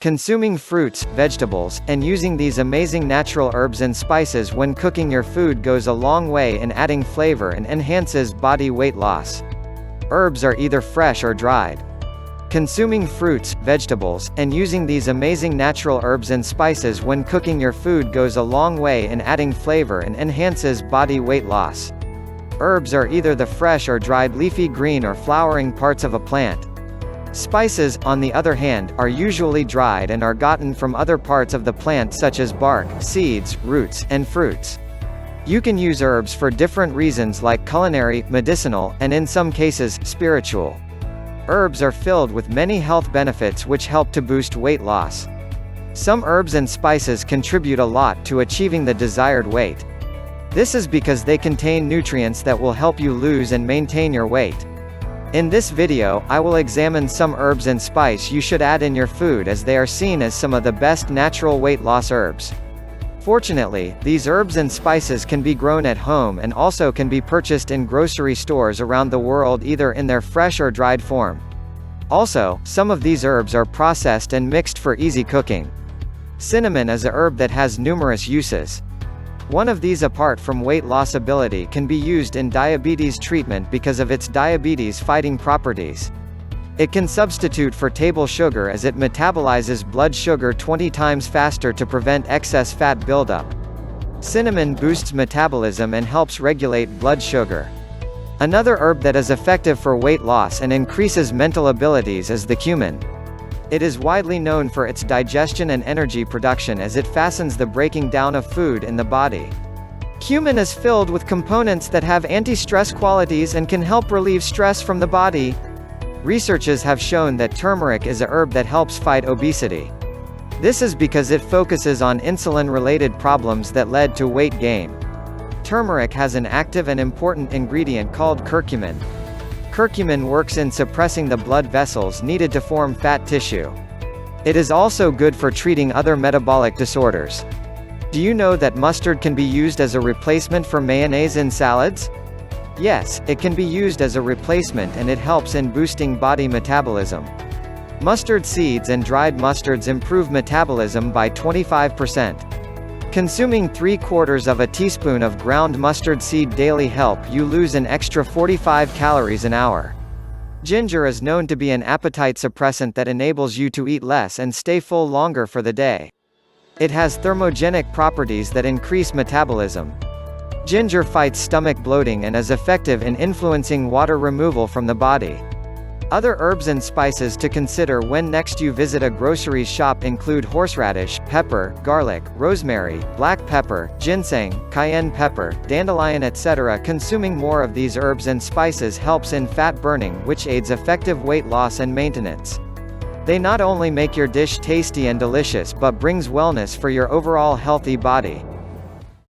Consuming fruits, vegetables, and using these amazing natural herbs and spices when cooking your food goes a long way in adding flavor and enhances body weight loss. Herbs are either fresh or dried. Consuming fruits, vegetables, and using these amazing natural herbs and spices when cooking your food goes a long way in adding flavor and enhances body weight loss. Herbs are either the fresh or dried leafy green or flowering parts of a plant. Spices, on the other hand, are usually dried and are gotten from other parts of the plant such as bark, seeds, roots, and fruits. You can use herbs for different reasons like culinary, medicinal, and in some cases, spiritual. Herbs are filled with many health benefits which help to boost weight loss. Some herbs and spices contribute a lot to achieving the desired weight. This is because they contain nutrients that will help you lose and maintain your weight. In this video, I will examine some herbs and spice you should add in your food as they are seen as some of the best natural weight loss herbs. Fortunately, these herbs and spices can be grown at home and also can be purchased in grocery stores around the world either in their fresh or dried form. Also, some of these herbs are processed and mixed for easy cooking. Cinnamon is a herb that has numerous uses. One of these, apart from weight loss ability, can be used in diabetes treatment because of its diabetes-fighting properties. It can substitute for table sugar as it metabolizes blood sugar 20 times faster to prevent excess fat buildup. Cinnamon boosts metabolism and helps regulate blood sugar. Another herb that is effective for weight loss and increases mental abilities is the cumin. It is widely known for its digestion and energy production as it fastens the breaking down of food in the body. Cumin is filled with components that have anti-stress qualities and can help relieve stress from the body. Researchers have shown that turmeric is a herb that helps fight obesity. This is because it focuses on insulin-related problems that led to weight gain. Turmeric has an active and important ingredient called curcumin. Curcumin works in suppressing the blood vessels needed to form fat tissue. It is also good for treating other metabolic disorders. Do you know that mustard can be used as a replacement for mayonnaise in salads? Yes, it can be used as a replacement and it helps in boosting body metabolism. Mustard seeds and dried mustards improve metabolism by 25%. Consuming 3/4 teaspoon of ground mustard seed daily help you lose an extra 45 calories an hour. Ginger is known to be an appetite suppressant that enables you to eat less and stay full longer for the day. It has thermogenic properties that increase metabolism. Ginger fights stomach bloating and is effective in influencing water removal from the body. Other herbs and spices to consider when next you visit a grocery shop include horseradish, pepper, garlic, rosemary, black pepper, ginseng, cayenne pepper, dandelion, etc. Consuming more of these herbs and spices helps in fat burning, which aids effective weight loss and maintenance. They not only make your dish tasty and delicious but brings wellness for your overall healthy body.